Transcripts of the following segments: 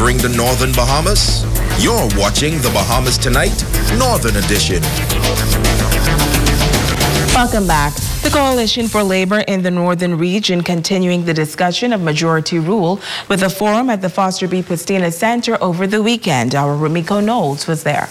covering the Northern Bahamas? You're watching the Bahamas Tonight, Northern Edition. Welcome back. The Coalition for Labor in the Northern Region continuing the discussion of majority rule with a forum at the Foster B. Pastina Center over the weekend. Our Rumiko Knowles was there.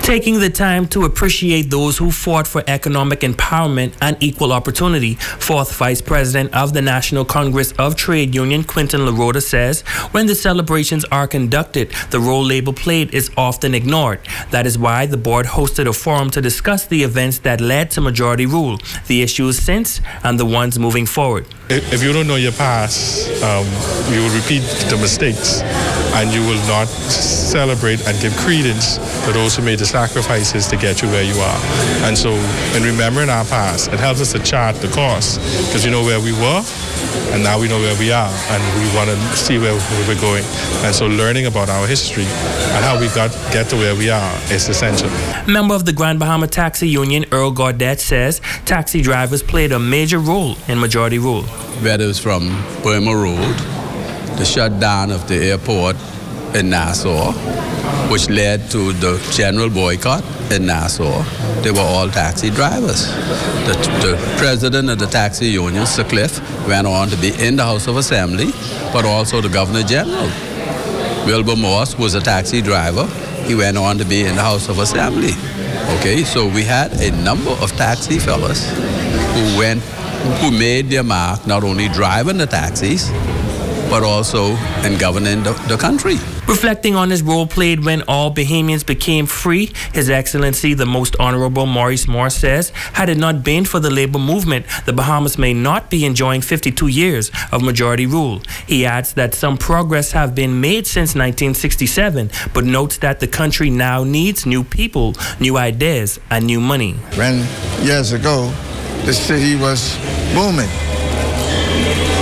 Taking the time to appreciate those who fought for economic empowerment and equal opportunity, fourth Vice President of the National Congress of Trade Union, Quinton LaRota, says when the celebrations are conducted, the role labor played is often ignored. That is why the board hosted a forum to discuss the events that led to majority rule, the issues since, and the ones moving forward. If you don't know your past, you will repeat the mistakes and you will not celebrate and give credence to those who made the sacrifices to get you where you are. And so in remembering our past, it helps us to chart the course because we know where we were and now we know where we are and we want to see where we're going. And so learning about our history and how we get to where we are is essential. Member of the Grand Bahama Taxi Union, Earl Gaudette, says taxi drivers played a major role in majority rule. Whether it's from Burma Road, the shutdown of the airport in Nassau, which led to the general boycott in Nassau, they were all taxi drivers. The president of the taxi union, Sir Cliff, went on to be in the House of Assembly, but also the Governor General. Wilbur Morse was a taxi driver. He went on to be in the House of Assembly. Okay, so we had a number of taxi fellas who made their mark not only driving the taxis, but also in governing the country. Reflecting on his role played when all Bahamians became free, His Excellency the Most Honorable Maurice Moore says, had it not been for the labor movement, the Bahamas may not be enjoying 52 years of majority rule. He adds that some progress have been made since 1967, but notes that the country now needs new people, new ideas, and new money. When years ago, the city was booming.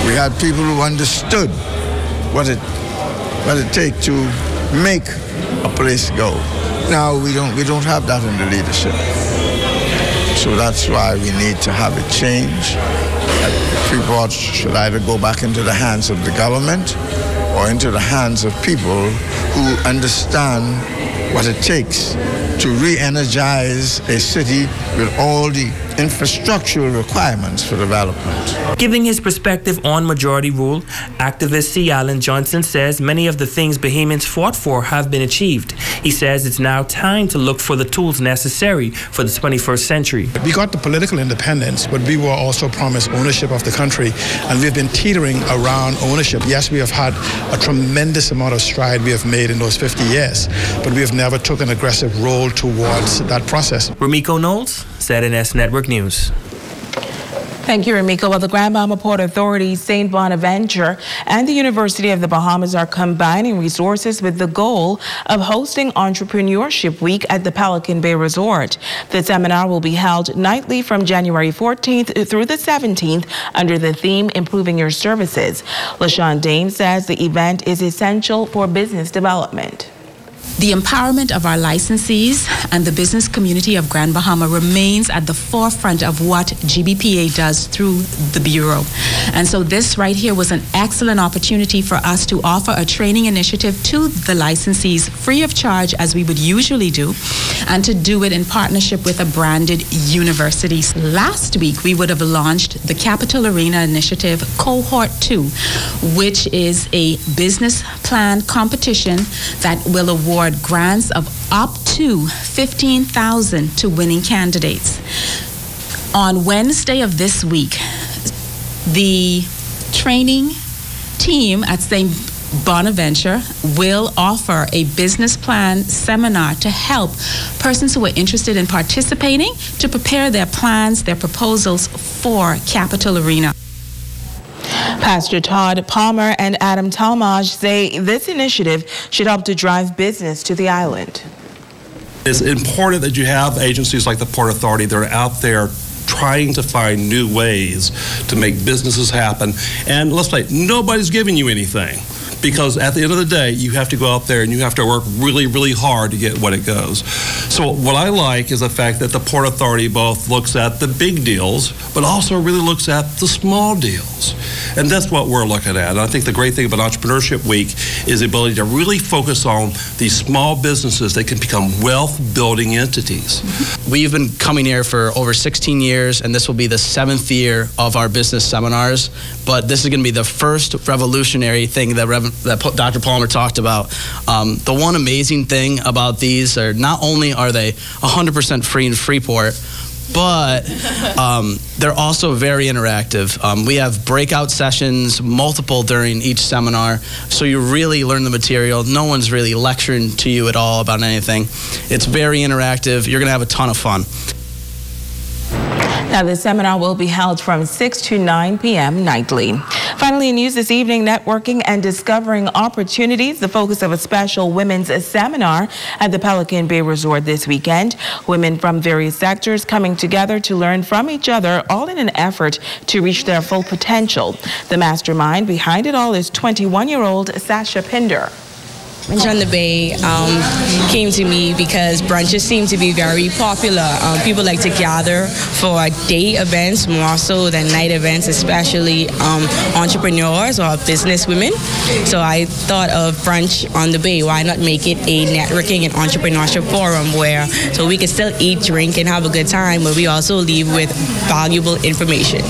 We had people who understood what it takes to make a place go. Now we don't have that in the leadership. So that's why we need to have a change. Freeport should either go back into the hands of the government or into the hands of people who understand what it takes to re-energize a city with all the infrastructural requirements for development. Giving his perspective on majority rule, activist C. Allen Johnson says many of the things Bahamians fought for have been achieved. He says it's now time to look for the tools necessary for the 21st century. We got the political independence, but we were also promised ownership of the country, and we've been teetering around ownership. Yes, we have had a tremendous amount of stride we have made in those 50 years, but we have never took an aggressive role towards that process. Rumiko Knowles, ZNS Network News. Thank you, Rumiko. Well, the Grand Bahama Port Authority, St. Bonaventure, and the University of the Bahamas are combining resources with the goal of hosting Entrepreneurship Week at the Pelican Bay Resort. The seminar will be held nightly from January 14th through the 17th under the theme Improving Your Services. LaShawn Dane says the event is essential for business development. The empowerment of our licensees and the business community of Grand Bahama remains at the forefront of what GBPA does through the Bureau. And so this right here was an excellent opportunity for us to offer a training initiative to the licensees free of charge, as we would usually do, and to do it in partnership with a branded university. Last week, we would have launched the Capital Arena Initiative Cohort 2, which is a business plan competition that will award grants of up to $15,000 to winning candidates. On Wednesday of this week, the training team at St. Bonaventure will offer a business plan seminar to help persons who are interested in participating to prepare their plans, their proposals for Capital Arena. Pastor Todd Palmer and Adam Talmage say this initiative should help to drive business to the island. It's important that you have agencies like the Port Authority that are out there trying to find new ways to make businesses happen. And let's say nobody's giving you anything. because at the end of the day, you have to go out there and you have to work really, really hard to get what it goes. So what I like is the fact that the Port Authority both looks at the big deals, but also really looks at the small deals. And that's what we're looking at. And I think the great thing about Entrepreneurship Week is the ability to really focus on these small businesses that can become wealth-building entities. We've been coming here for over 16 years, and this will be the 7th year of our business seminars. But this is going to be the first revolutionary thing that Dr. Palmer talked about. The one amazing thing about these are not only are they 100% free in Freeport, but they're also very interactive. We have breakout sessions, multiple during each seminar, so you really learn the material. No one's really lecturing to you at all about anything. It's very interactive. You're going to have a ton of fun. Now, the seminar will be held from 6 to 9 p.m. nightly. Finally, in news this evening, networking and discovering opportunities, the focus of a special women's seminar at the Pelican Bay Resort this weekend. Women from various sectors coming together to learn from each other, all in an effort to reach their full potential. The mastermind behind it all is 21-year-old Sasha Pinder. Brunch on the Bay came to me because brunches seem to be very popular. People like to gather for day events more so than night events, especially entrepreneurs or business women. So I thought of Brunch on the Bay. Why not make it a networking and entrepreneurship forum where so we can still eat, drink, and have a good time, but we also leave with valuable information.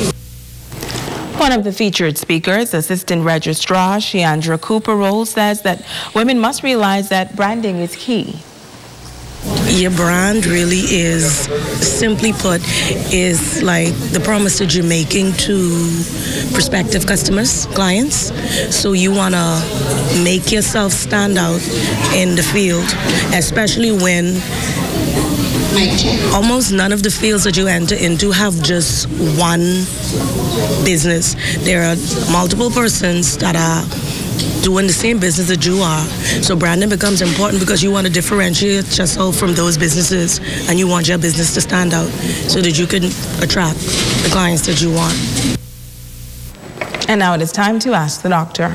One of the featured speakers, Assistant Registrar Sheandra Cooper-Roll, says that women must realize that branding is key. Your brand really is, simply put, is like the promise that you're making to prospective customers, clients. So you want to make yourself stand out in the field, especially when almost none of the fields that you enter into have just one business. There are multiple persons that are doing the same business that you are. So branding becomes important because you want to differentiate yourself from those businesses, and you want your business to stand out so that you can attract the clients that you want. And now it is time to ask the doctor.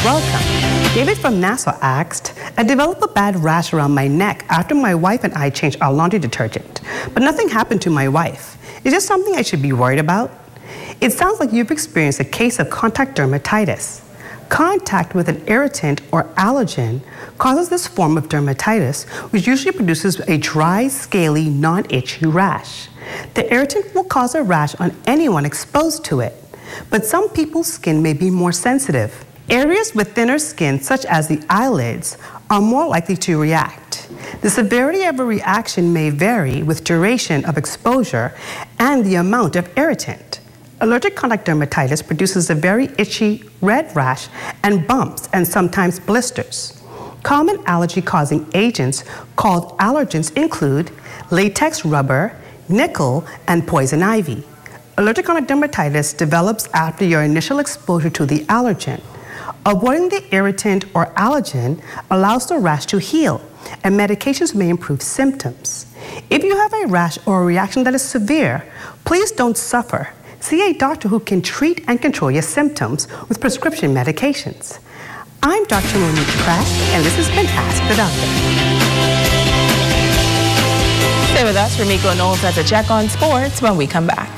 Welcome. David from Nassau asked, I developed a bad rash around my neck after my wife and I changed our laundry detergent, but nothing happened to my wife. Is this something I should be worried about? It sounds like you've experienced a case of contact dermatitis. Contact with an irritant or allergen causes this form of dermatitis, which usually produces a dry, scaly, non-itchy rash. The irritant will cause a rash on anyone exposed to it, but some people's skin may be more sensitive. Areas with thinner skin, such as the eyelids, are more likely to react. The severity of a reaction may vary with duration of exposure and the amount of irritant. Allergic contact dermatitis produces a very itchy red rash and bumps and sometimes blisters. Common allergy-causing agents called allergens include latex rubber, nickel, and poison ivy. Allergic contact dermatitis develops after your initial exposure to the allergen. Avoiding the irritant or allergen allows the rash to heal, and medications may improve symptoms. If you have a rash or a reaction that is severe, please don't suffer. See a doctor who can treat and control your symptoms with prescription medications. I'm Dr. Monique Pratt, and this has been Ask the Doctor. Stay with us. Ramiko Knowles has a check on sports when we come back.